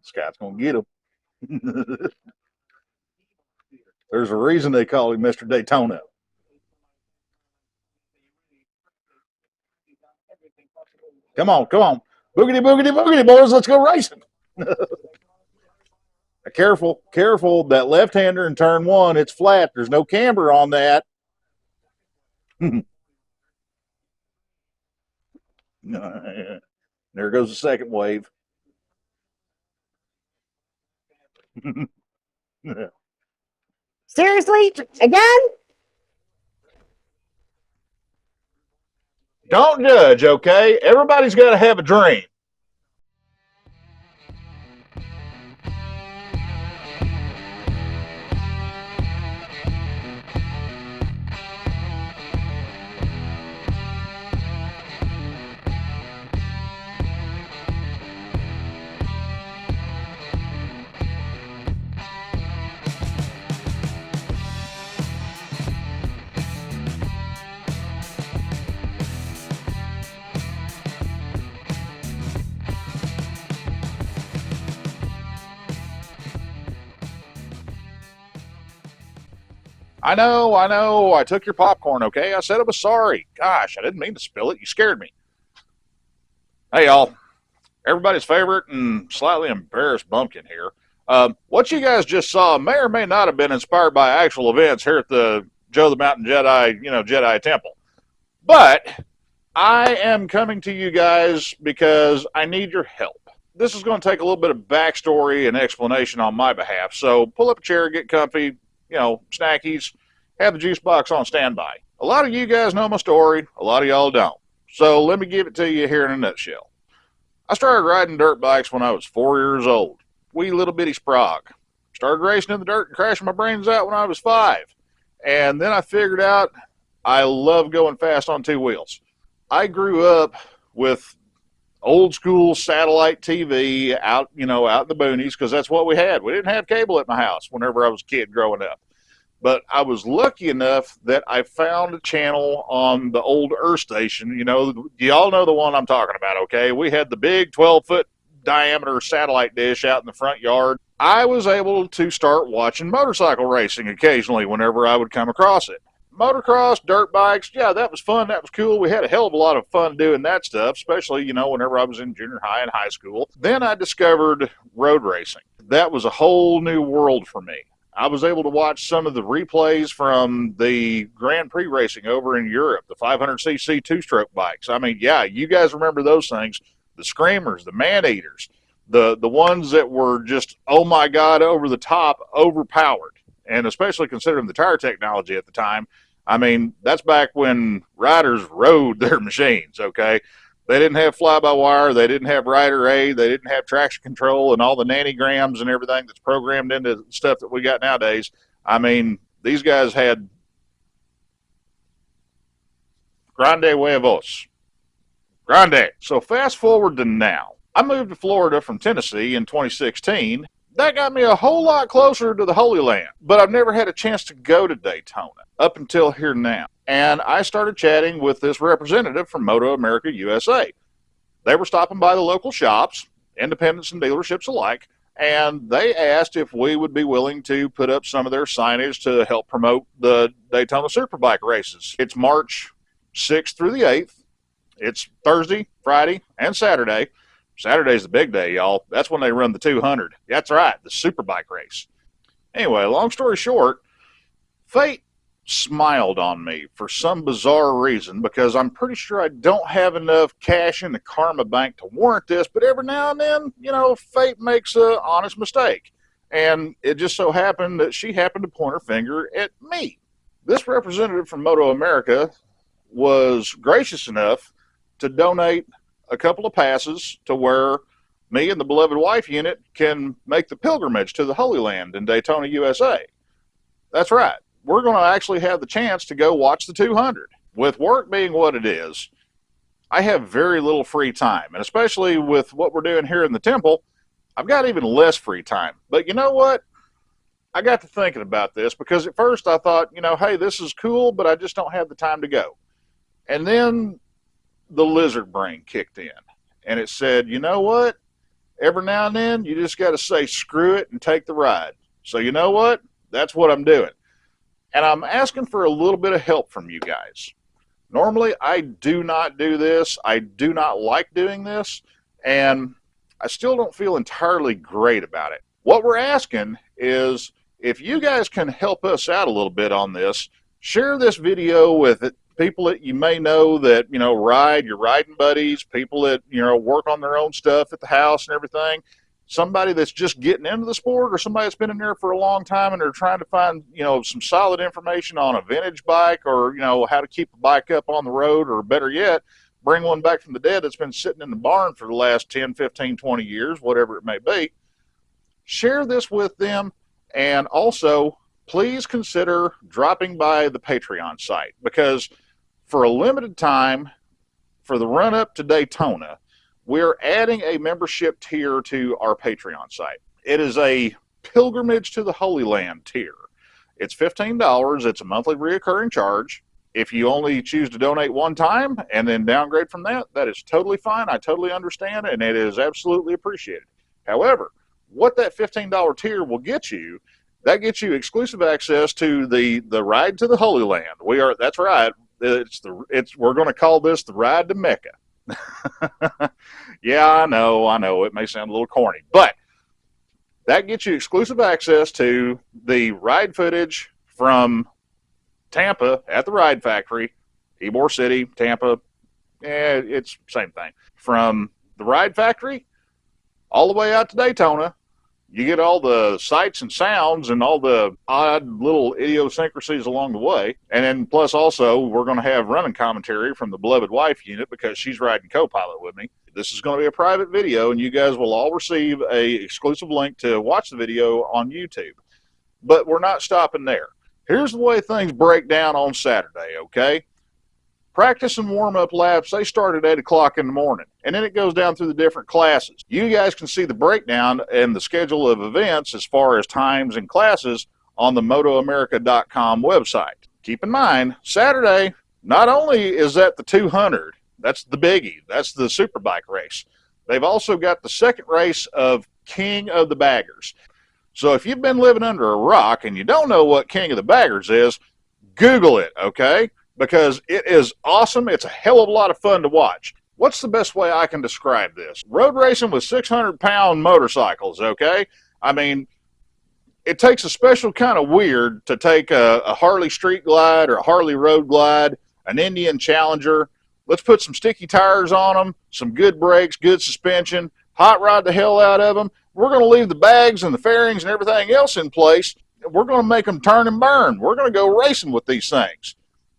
Scott's gonna get him. There's a reason they call him Mr. Daytona. Come on, come on. Boogity, boogity, boogity, boys. Let's go racing. Careful, careful. That left hander in turn one, it's flat. There's no camber on that. There goes the second wave. Seriously? Again? Don't judge, okay? Everybody's got to have a dream. I know, I know. I took your popcorn, okay? I said I was sorry. Gosh, I didn't mean to spill it. You scared me. Hey, y'all. Everybody's favorite and slightly embarrassed bumpkin here. What you guys just saw may or may not have been inspired by actual events here at the Joe the Mountain Jedi, Jedi Temple. But I am coming to you guys because I need your help. This is going to take a little bit of backstory and explanation on my behalf. So pull up a chair, get comfy, snackies, have the juice box on standby. A lot of you guys know my story, a lot of y'all don't. So let me give it to you here in a nutshell. I started riding dirt bikes when I was 4 years old. Wee little bitty sprog. Started racing in the dirt and crashing my brains out when I was 5. And then I figured out I love going fast on two wheels. I grew up with old school satellite TV out in the boonies because that's what we had. We didn't have cable at my house whenever I was a kid growing up. But I was lucky enough that I found a channel on the old Earth station. You all know the one I'm talking about, okay? We had the big 12-foot diameter satellite dish out in the front yard. I was able to start watching motorcycle racing occasionally whenever I would come across it. Motocross, dirt bikes, yeah, that was fun. That was cool. We had a hell of a lot of fun doing that stuff, especially, whenever I was in junior high and high school. Then I discovered road racing. That was a whole new world for me. I was able to watch some of the replays from the Grand Prix racing over in Europe, the 500cc two-stroke bikes. I mean, yeah, you guys remember those things, the screamers, the man-eaters, the ones that were just, oh my God, over the top, overpowered. And especially considering the tire technology at the time, I mean, that's back when riders rode their machines, okay? They didn't have fly-by-wire. They didn't have rider aid. They didn't have traction control and all the nanograms and everything that's programmed into stuff that we got nowadays. I mean, these guys had grande huevos. Grande. So fast forward to now. I moved to Florida from Tennessee in 2016. That got me a whole lot closer to the Holy Land, but I've never had a chance to go to Daytona up until here now. And I started chatting with this representative from Moto America USA. They were stopping by the local shops, independents and dealerships alike, and they asked if we would be willing to put up some of their signage to help promote the Daytona Superbike races. It's March 6th through the 8th. It's Thursday, Friday, and Saturday. Saturday's the big day, y'all. That's when they run the 200. That's right, the Superbike race. Anyway, long story short, fate smiled on me for some bizarre reason because I'm pretty sure I don't have enough cash in the karma bank to warrant this, but every now and then, fate makes an honest mistake. And it just so happened that she happened to point her finger at me. This representative from Moto America was gracious enough to donate a couple of passes to where me and the beloved wife unit can make the pilgrimage to the Holy Land in Daytona, USA. That's right. We're going to actually have the chance to go watch the 200. With work being what it is, I have very little free time. And especially with what we're doing here in the temple, I've got even less free time. But you know what? I got to thinking about this because at first I thought, hey, this is cool, but I just don't have the time to go. And then the lizard brain kicked in. and it said, you know what? Every now and then, you just got to say screw it and take the ride. So you know what? That's what I'm doing. And I'm asking for a little bit of help from you guys. Normally, I do not do this. I do not like doing this. And I still don't feel entirely great about it. What we're asking is if you guys can help us out a little bit on this, share this video with people that you may know that, ride, your riding buddies, people that, work on their own stuff at the house and everything. Somebody that's just getting into the sport, or somebody that's been in there for a long time and they're trying to find, some solid information on a vintage bike, or, how to keep a bike up on the road, or better yet, bring one back from the dead that's been sitting in the barn for the last 10, 15, 20 years, whatever it may be. Share this with them, and also please consider dropping by the Patreon site, because for a limited time, for the run-up to Daytona, we're adding a membership tier to our Patreon site. It is a Pilgrimage to the Holy Land tier. It's $15. It's a monthly reoccurring charge. If you only choose to donate one time and then downgrade from that, that is totally fine. I totally understand, and it is absolutely appreciated. However, what that $15 tier will get you, that gets you exclusive access to the Ride to the Holy Land. That's right. We're going to call this the Ride to Mecca. Yeah, I know. It may sound a little corny, but that gets you exclusive access to the ride footage from Tampa at the Ride Factory, Ybor City, Tampa. It's the same thing. From the Ride Factory all the way out to Daytona, you get all the sights and sounds and all the odd little idiosyncrasies along the way. And then plus also, we're going to have running commentary from the beloved wife unit, because she's riding co-pilot with me. This is going to be a private video, and you guys will all receive a exclusive link to watch the video on YouTube. But we're not stopping there. Here's the way things break down on Saturday, okay? Practice and warm-up laps, they start at 8 o'clock in the morning, and then it goes down through the different classes. You guys can see the breakdown and the schedule of events as far as times and classes on the MotoAmerica.com website. Keep in mind, Saturday, not only is that the 200, that's the biggie, that's the Superbike race, they've also got the second race of King of the Baggers. So if you've been living under a rock and you don't know what King of the Baggers is, Google it, okay? Because it is awesome. It's a hell of a lot of fun to watch. What's the best way I can describe this? Road racing with 600-pound motorcycles, okay? I mean, it takes a special kind of weird to take a Harley Street Glide or a Harley Road Glide, an Indian Challenger. Let's put some sticky tires on them, some good brakes, good suspension, hot rod the hell out of them. We're going to leave the bags and the fairings and everything else in place. We're going to make them turn and burn. We're going to go racing with these things.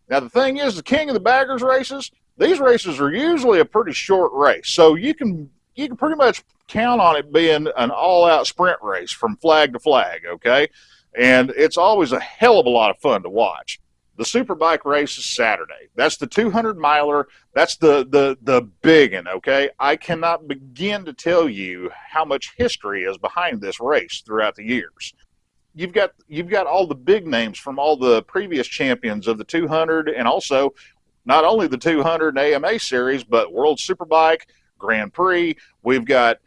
Now, the thing is, the King of the Baggers races, these races are usually a pretty short race. So you can pretty much count on it being an all-out sprint race from flag to flag, okay? And it's always a hell of a lot of fun to watch. The Superbike race is Saturday. That's the 200-miler. That's the big one, okay? I cannot begin to tell you how much history is behind this race throughout the years. You've got all the big names from all the previous champions of the 200, and also not only the 200 AMA series, but World Superbike, Grand Prix. We've got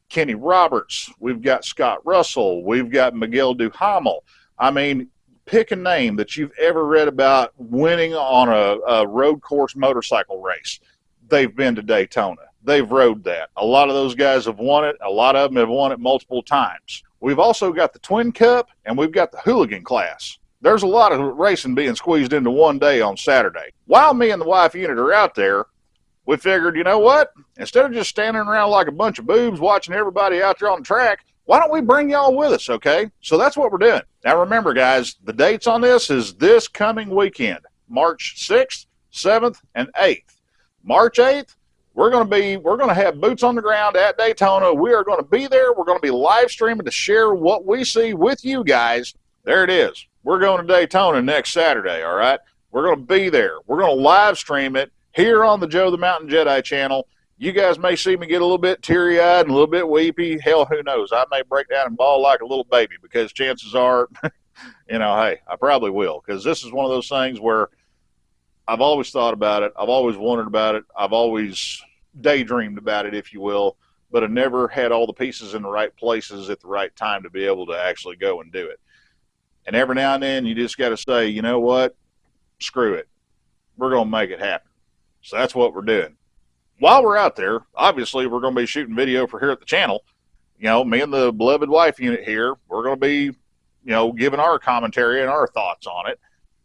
Kenny Roberts. We've got Scott Russell. We've got Miguel Duhamel. I mean, pick a name that you've ever read about winning on a road course motorcycle race. They've been to Daytona. They've rode that. A lot of those guys have won it. A lot of them have won it multiple times. We've also got the Twin Cup, and we've got the Hooligan class. There's a lot of racing being squeezed into one day on Saturday. While me and the wife unit are out there, we figured, you know what? Instead of just standing around like a bunch of boobs watching everybody out there on the track, why don't we bring y'all with us, okay? So that's what we're doing. Now remember, guys, the dates on this is this coming weekend, March 6th, 7th, and 8th. March 8th, we're going to have boots on the ground at Daytona. We are going to be there. We're going to be live streaming to share what we see with you guys. There it is. We're going to Daytona next Saturday, all right? We're going to be there. We're going to live stream it here on the Joe the Mountain Jedi channel. You guys may see me get a little bit teary-eyed and a little bit weepy. Hell, who knows? I may break down and bawl like a little baby, because chances are, hey, I probably will, because this is one of those things where I've always thought about it. I've always wondered about it. I've always daydreamed about it, if you will, but I never had all the pieces in the right places at the right time to be able to actually go and do it. And every now and then you just got to say, you know what? Screw it. We're going to make it happen. So that's what we're doing. While we're out there, obviously we're going to be shooting video for here at the channel. You know, me and the beloved wife unit here, we're going to be, you know, giving our commentary and our thoughts on it.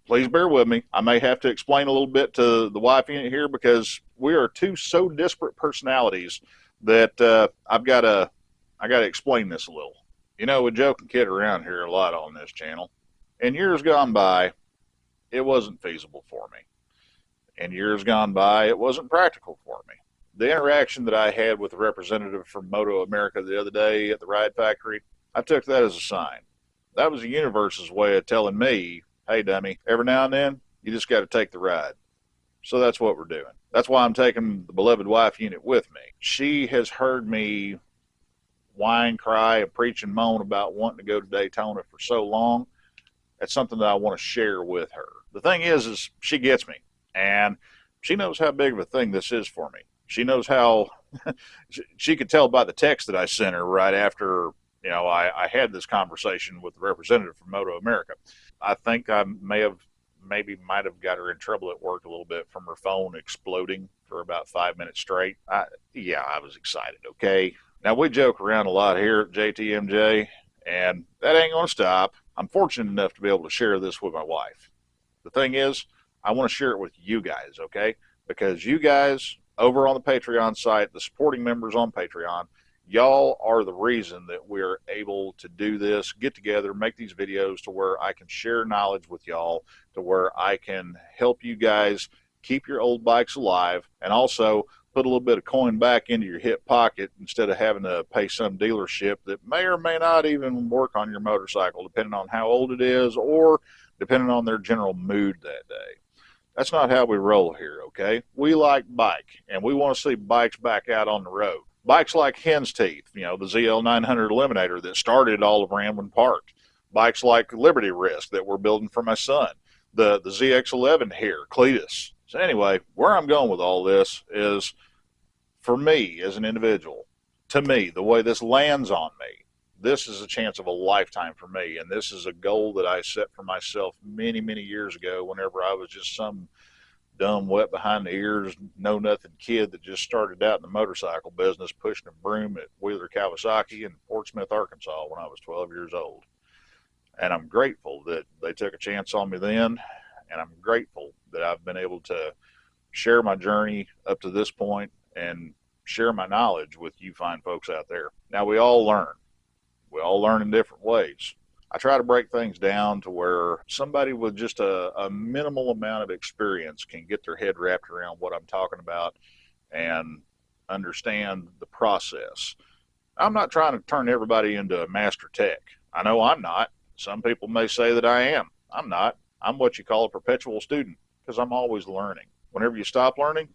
Please bear with me. I may have to explain a little bit to the wife unit here because we are two so disparate personalities that I got to explain this a little. You know, we joke and kid around here a lot on this channel. In years gone by, it wasn't feasible for me. In years gone by, it wasn't practical for me. The interaction that I had with the representative from Moto America the other day at the Ride Factory, I took that as a sign. That was the universe's way of telling me, hey, dummy, every now and then, you just got to take the ride. So that's what we're doing. That's why I'm taking the beloved wife unit with me. She has heard me whine, cry, and preach and moan about wanting to go to Daytona for so long. That's something that I want to share with her. The thing is she gets me, and she knows how big of a thing this is for me. She knows how, she could tell by the text that I sent her right after, you know, I had this conversation with the representative from Moto America. I think I might have got her in trouble at work a little bit from her phone exploding for about 5 minutes straight. I was excited, okay? Now, we joke around a lot here at JTMJ, and that ain't going to stop. I'm fortunate enough to be able to share this with my wife. The thing is, I want to share it with you guys, okay? Because you guys over on the Patreon site, the supporting members on Patreon, y'all are the reason that we're able to do this, get together, make these videos to where I can share knowledge with y'all, to where I can help you guys keep your old bikes alive, and also put a little bit of coin back into your hip pocket instead of having to pay some dealership that may or may not even work on your motorcycle, depending on how old it is or depending on their general mood that day. That's not how we roll here, okay? We like bike, and we want to see bikes back out on the road. Bikes like Hen's Teeth, you know, the ZL900 Eliminator that started all of Ramblin' Park. Bikes like Liberty Risk that we're building for my son. The ZX11 here, Cletus. So anyway, where I'm going with all this is, for me as an individual, to me, the way this lands on me, this is a chance of a lifetime for me, and this is a goal that I set for myself many, many years ago whenever I was just some dumb, wet behind the ears, know-nothing kid that just started out in the motorcycle business pushing a broom at Wheeler Kawasaki in Portsmouth, Arkansas when I was 12 years old. And I'm grateful that they took a chance on me then, and I'm grateful that I've been able to share my journey up to this point and share my knowledge with you fine folks out there. Now, we all learn. We all learn in different ways. I try to break things down to where somebody with just a minimal amount of experience can get their head wrapped around what I'm talking about and understand the process. I'm not trying to turn everybody into a master tech. I know I'm not. Some people may say that I am. I'm not. I'm what you call a perpetual student because I'm always learning. Whenever you stop learning,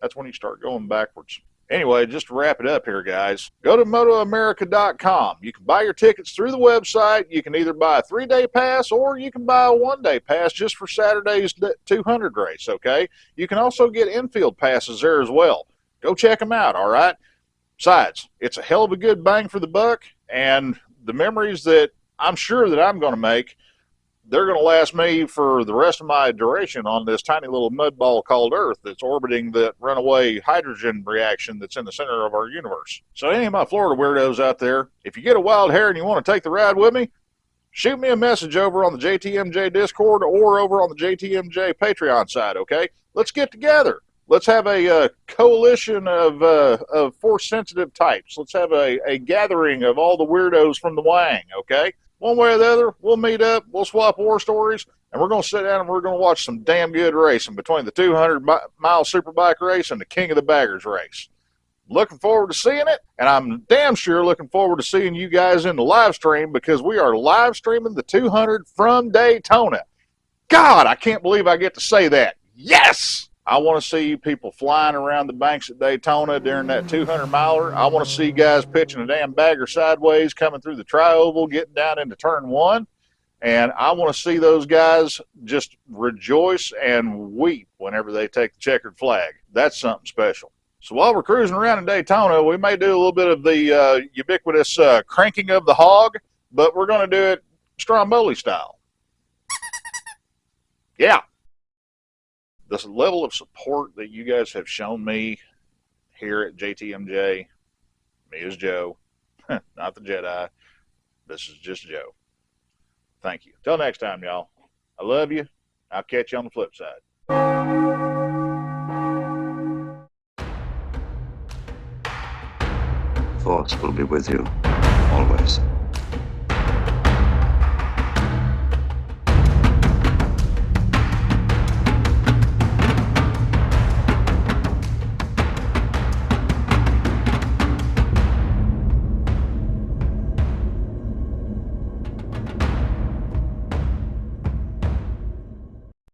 that's when you start going backwards. Anyway, just to wrap it up here, guys, go to MotoAmerica.com. You can buy your tickets through the website. You can either buy a 3-day pass or you can buy a 1-day pass just for Saturday's 200 race, okay? You can also get infield passes there as well. Go check them out, all right? Besides, it's a hell of a good bang for the buck, and the memories that I'm sure that I'm going to make, they're going to last me for the rest of my duration on this tiny little mud ball called Earth that's orbiting that runaway hydrogen reaction that's in the center of our universe. So any of my Florida weirdos out there, if you get a wild hair and you want to take the ride with me, shoot me a message over on the JTMJ Discord or over on the JTMJ Patreon side, okay? Let's get together. Let's have a coalition of Force-sensitive types. Let's have a gathering of all the weirdos from the Wang, okay? One way or the other, we'll meet up, we'll swap war stories, and we're going to sit down and we're going to watch some damn good racing between the 200-mile Superbike race and the King of the Baggers race. Looking forward to seeing it, and I'm damn sure looking forward to seeing you guys in the live stream because we are live streaming the 200 from Daytona. God, I can't believe I get to say that. Yes! I want to see people flying around the banks at Daytona during that 200-miler. I want to see guys pitching a damn bagger sideways, coming through the tri-oval, getting down into turn one. And I want to see those guys just rejoice and weep whenever they take the checkered flag. That's something special. So while we're cruising around in Daytona, we may do a little bit of the ubiquitous cranking of the hog, but we're going to do it Stromboli style. Yeah. This level of support that you guys have shown me here at JTMJ, me as Joe, not the Jedi. This is just Joe. Thank you. Till next time, y'all. I love you. I'll catch you on the flip side. Force will be with you, always.